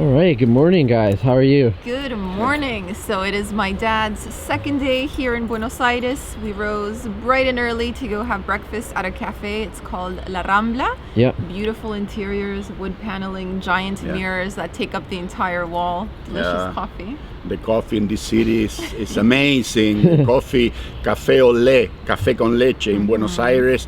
All right, good morning guys. How are you? Good morning. So it is my dad's second day here in Buenos Aires. We rose bright and early to go have breakfast at a cafe. It's called La Rambla. Yeah. Beautiful interiors, wood paneling, giant mirrors that take up the entire wall. Delicious coffee. The coffee in this city is amazing. The coffee, café con leche in Buenos Aires,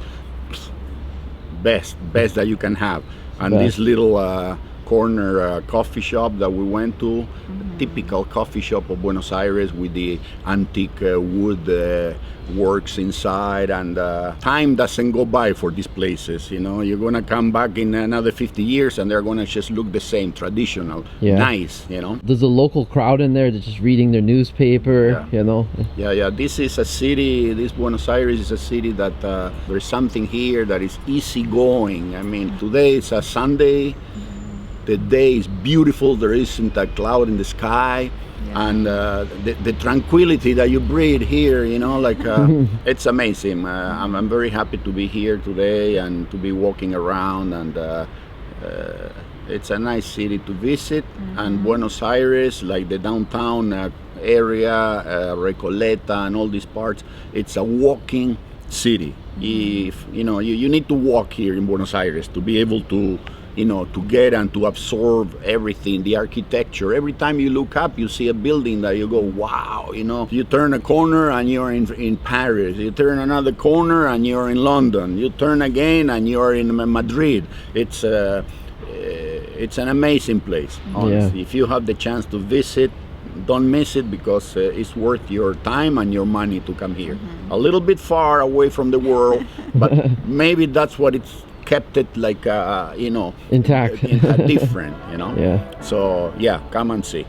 best that you can have. And this little corner coffee shop that we went to, a typical coffee shop of Buenos Aires with the antique wood works inside, and time doesn't go by for these places. You know, you're gonna come back in another 50 years and they're gonna just look the same, traditional, nice, you know. There's a local crowd in there that's just reading their newspaper, you know. Yeah, this is a city, this Buenos Aires is a city that there's something here that is easygoing. I mean, today is a Sunday. The day is beautiful, there isn't a cloud in the sky, and the tranquility that you breathe here, you know, like it's amazing. I'm very happy to be here today and to be walking around, and it's a nice city to visit. And Buenos Aires, like the downtown area, Recoleta and all these parts, it's a walking city. If you know, you need to walk here in Buenos Aires to be able to, you know, to get and to absorb everything, the architecture. Every time you look up, you see a building that you go, wow, you know. You turn a corner and you're in Paris. You turn another corner and you're in London. You turn again and you're in Madrid. It's an amazing place, honestly. If you have the chance to visit, don't miss it, because it's worth your time and your money to come here. A little bit far away from the world, but maybe that's what it's kept it like, you know, intact, different, you know. So come and see.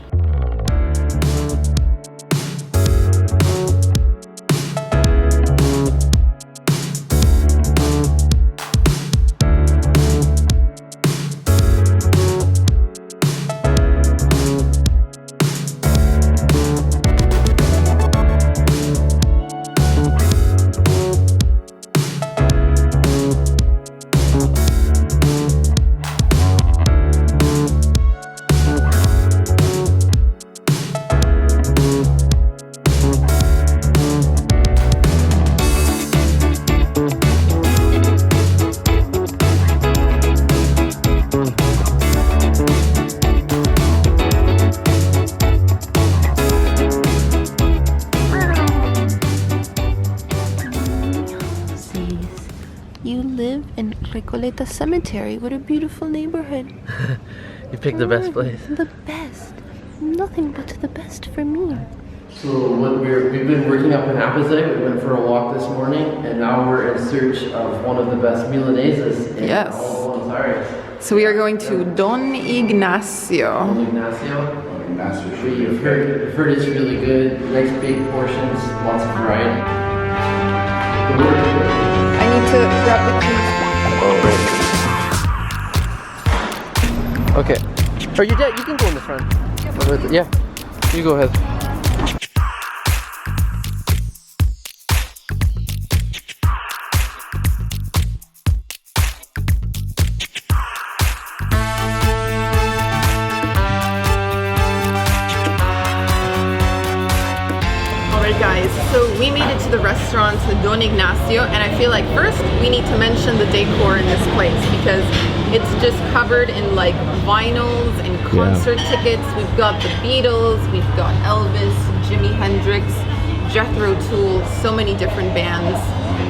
You live in Recoleta Cemetery. What a beautiful neighborhood. You picked the best place. The best. Nothing but the best for me. So we've been working up in Appetite. We went for a walk this morning, and now we're in search of one of the best Milanesas in all of Buenos Aires. So we are going to Don Ignacio. Don Ignacio. We've heard it's really good. Nice big portions, lots of variety. I need to grab the keys. Okay. Or you can go in the front. Yeah. You go ahead. Guys, so we made it to the restaurant Don Ignacio, and I feel like first we need to mention the decor in this place, because it's just covered in like vinyls and concert tickets. We've got the Beatles, we've got Elvis, Jimi Hendrix, Jethro Tull, so many different bands.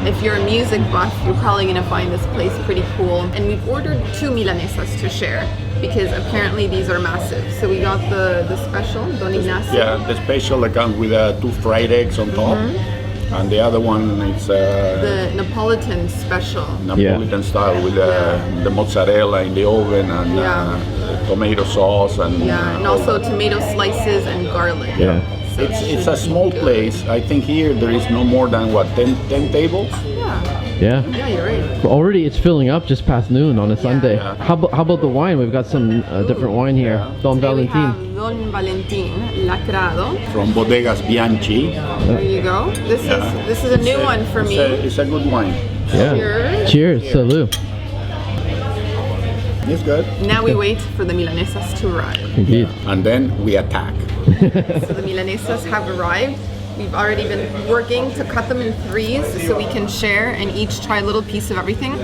If you're a music buff, you're probably gonna find this place pretty cool. And we've ordered 2 Milanesas to share, because apparently these are massive. So we got the special, Don Ignacio. Yeah, the special that comes with 2 fried eggs on top. And the other one is the Napolitan special. Napolitan style with the mozzarella in the oven and tomato sauce and also tomato slices and garlic. So it's a small place. I think here there is no more than 10 tables. Yeah, you're right. Already it's filling up just past noon on a Sunday. How about the wine? We've got some different wine here. Don Valentin. We have Don Valentin Lacrado from Bodegas Bianchi. There you go. This is a new one for me. It's a good wine. Yeah. Cheers. Cheers. Salud. It's good. Now we wait for the Milanesas to arrive. Indeed. And then we attack. So the Milanesas have arrived. We've already been working to cut them in threes so we can share and each try a little piece of everything.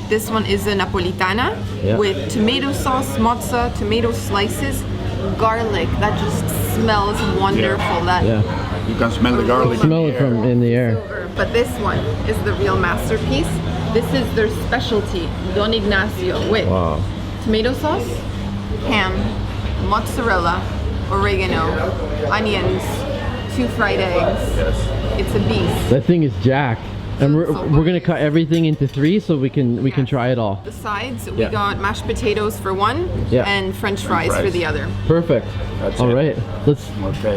This one is a Napolitana with tomato sauce, mozza, tomato slices, garlic. That just smells wonderful. You can smell the garlic. Smell it from in the air. But this one is the real masterpiece. This is their specialty, Don Ignacio, with tomato sauce, ham, mozzarella, oregano, onions, 2 fried eggs. Yes. It's a beast. That thing is jacked. And we're gonna cut everything into 3 so we can try it all. The sides, we got mashed potatoes for one and French fries for the other. Perfect. That's all it. right, let's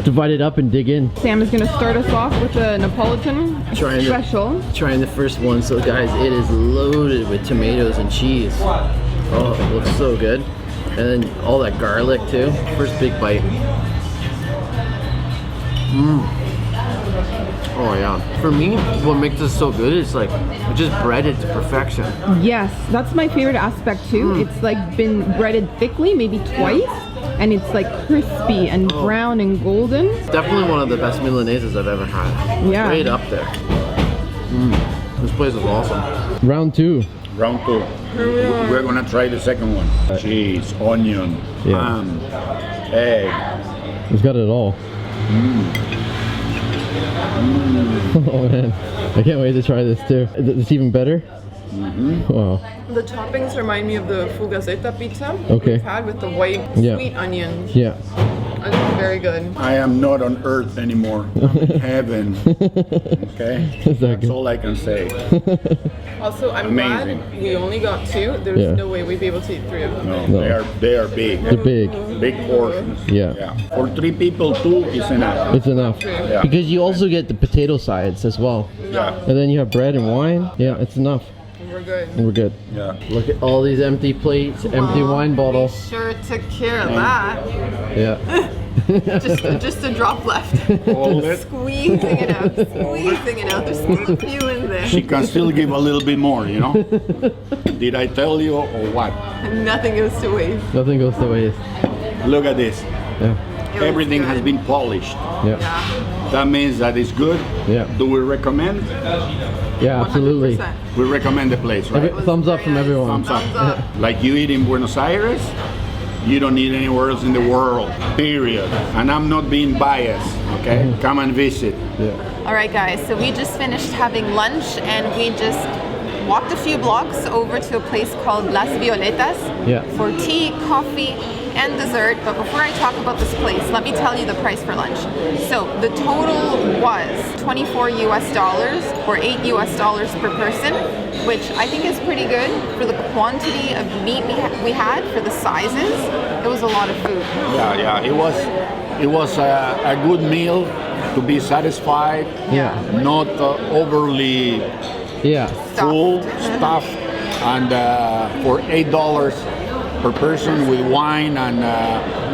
divide it up and dig in. Sam is gonna start us off with a Napolitan special. Trying the first one. So guys, it is loaded with tomatoes and cheese. Oh, it looks so good. And then all that garlic too. First big bite. Oh yeah. For me, what makes this so good is like it's just breaded to perfection. Yes, that's my favorite aspect too. It's like been breaded thickly, maybe twice, and it's like crispy and brown and golden. Definitely one of the best Milanesas I've ever had. Yeah. Straight up there. This place is awesome. Round 2. Round 2. We're gonna try the second one. Cheese, onion, ham, egg. It's got it all. Oh man, I can't wait to try this too. It's even better? Wow. The toppings remind me of the Fugazeta pizza we've had with the white sweet onions. Yeah. It's very good. I am not on earth anymore. I'm in heaven. Okay? That's all I can say. Also, I'm Amazing. glad we only got 2. There's no way we'd be able to eat 3 of them. No, they are big. They're big. Big portions. Yeah. For 3 people, 2 is enough. It's enough. Yeah. Because you also get the potato sides as well. Yeah. And then you have bread and wine. Yeah, it's enough. We're good. And we're good. Yeah. Look at all these empty plates, empty wine bottles. Sure took care of that. Yeah. just a drop left. Hold it. Squeezing it out. Squeezing it out. There's still a few in there. She can still give a little bit more, you know? Did I tell you or what? Nothing goes to waste. Nothing goes to waste. Look at this. Yeah. Everything has been polished. Yeah. That means that it's good. Yeah. Do we recommend? Yeah, absolutely. 100%. We recommend the place, right? Thumbs up from everyone. Thumbs up. Like you eat in Buenos Aires, you don't eat anywhere else in the world, period. And I'm not being biased, okay? Come and visit. Yeah. All right, guys, so we just finished having lunch and we just walked a few blocks over to a place called Las Violetas for tea, coffee, and dessert. But before I talk about this place, let me tell you the price for lunch. So the total was $24 or $8 per person, which I think is pretty good for the quantity of meat we had, for the sizes. It was a lot of food. Yeah, it was a good meal to be satisfied. Yeah. Not overly full, stuffed, and for $8 per person with wine and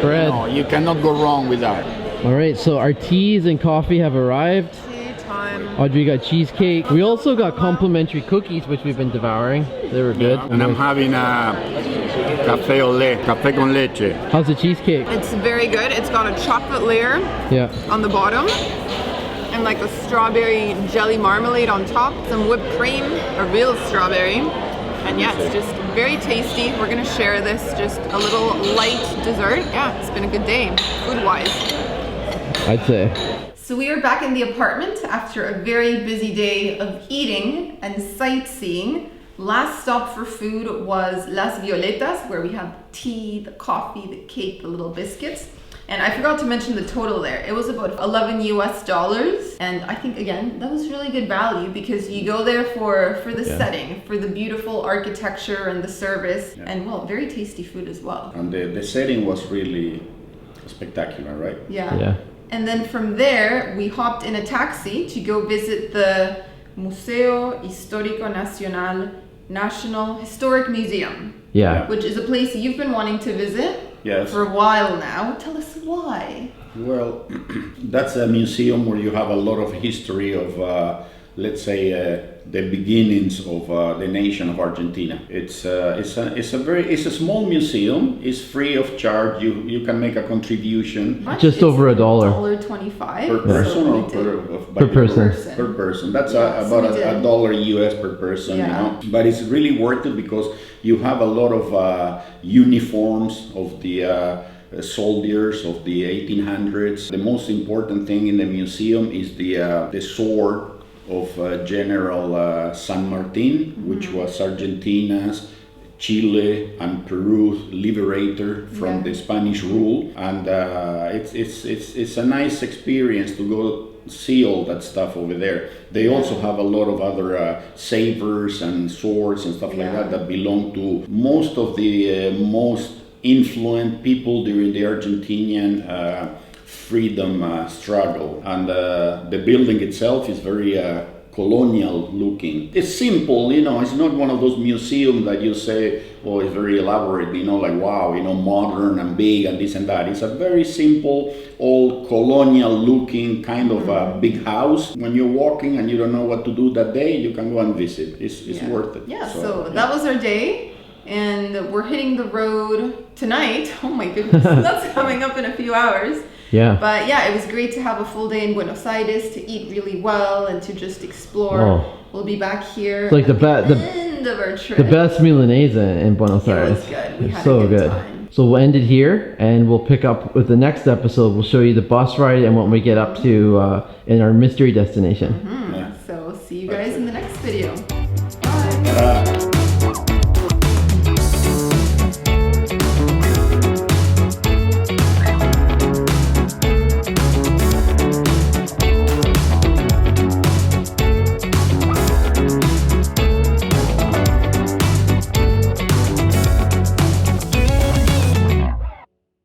bread. You cannot go wrong with that. All right, so our teas and coffee have arrived. Tea time. Audrey got cheesecake. We also got complimentary cookies, which we've been devouring. They were good. And I'm having a café con leche. How's the cheesecake? It's very good. It's got a chocolate layer on the bottom and like a strawberry jelly marmalade on top, some whipped cream, a real strawberry. And yeah, it's just very tasty. We're gonna share this, just a little light dessert. Yeah, it's been a good day, food-wise. I'd say. So we are back in the apartment after a very busy day of eating and sightseeing. Last stop for food was Las Violetas, where we have tea, the coffee, the cake, the little biscuits. And I forgot to mention the total there. It was about $11. And I think, again, that was really good value because you go there for the setting, for the beautiful architecture and the service, and, well, very tasty food as well. And the setting was really spectacular, right? Yeah. And then from there, we hopped in a taxi to go visit the Museo Histórico National Historic Museum. Yeah. Which is a place you've been wanting to visit for a while now. Tell us why. Well, that's a museum where you have a lot of history of let's say, the beginnings of the nation of Argentina. It's a small museum. It's free of charge. You can make a contribution. Just over $1. $1.25 Per person or Per person. Per person. That's Yeah, about so we did. $1 US per person. Yeah. You know, but it's really worth it because you have a lot of uniforms of the soldiers of the 1800s. The most important thing in the museum is the sword of General San Martin, which was Argentina's, Chile and Peru's liberator from the Spanish rule, and it's a nice experience to go see all that stuff over there. They also have a lot of other sabers and swords and stuff like that belong to most of the most influential people during the Argentinian freedom struggle. And the building itself is very colonial looking. It's simple, you know, it's not one of those museums that you say, oh, it's very elaborate, you know, like wow, you know, modern and big and this and that. It's a very simple, old colonial looking kind of a big house. When you're walking and you don't know what to do that day, you can go and visit. It's worth it. Yeah, so that was our day. And we're hitting the road tonight. Oh my goodness, that's coming up in a few hours. Yeah. But yeah, it was great to have a full day in Buenos Aires, to eat really well and to just explore. Oh. We'll be back here It's like at the end of our trip. the best Milanesa in Buenos Aires. It was good. We had so a good good. time. So we'll end it here, and we'll pick up with the next episode. We'll show you the bus ride and what we get up to in our mystery destination. Yeah.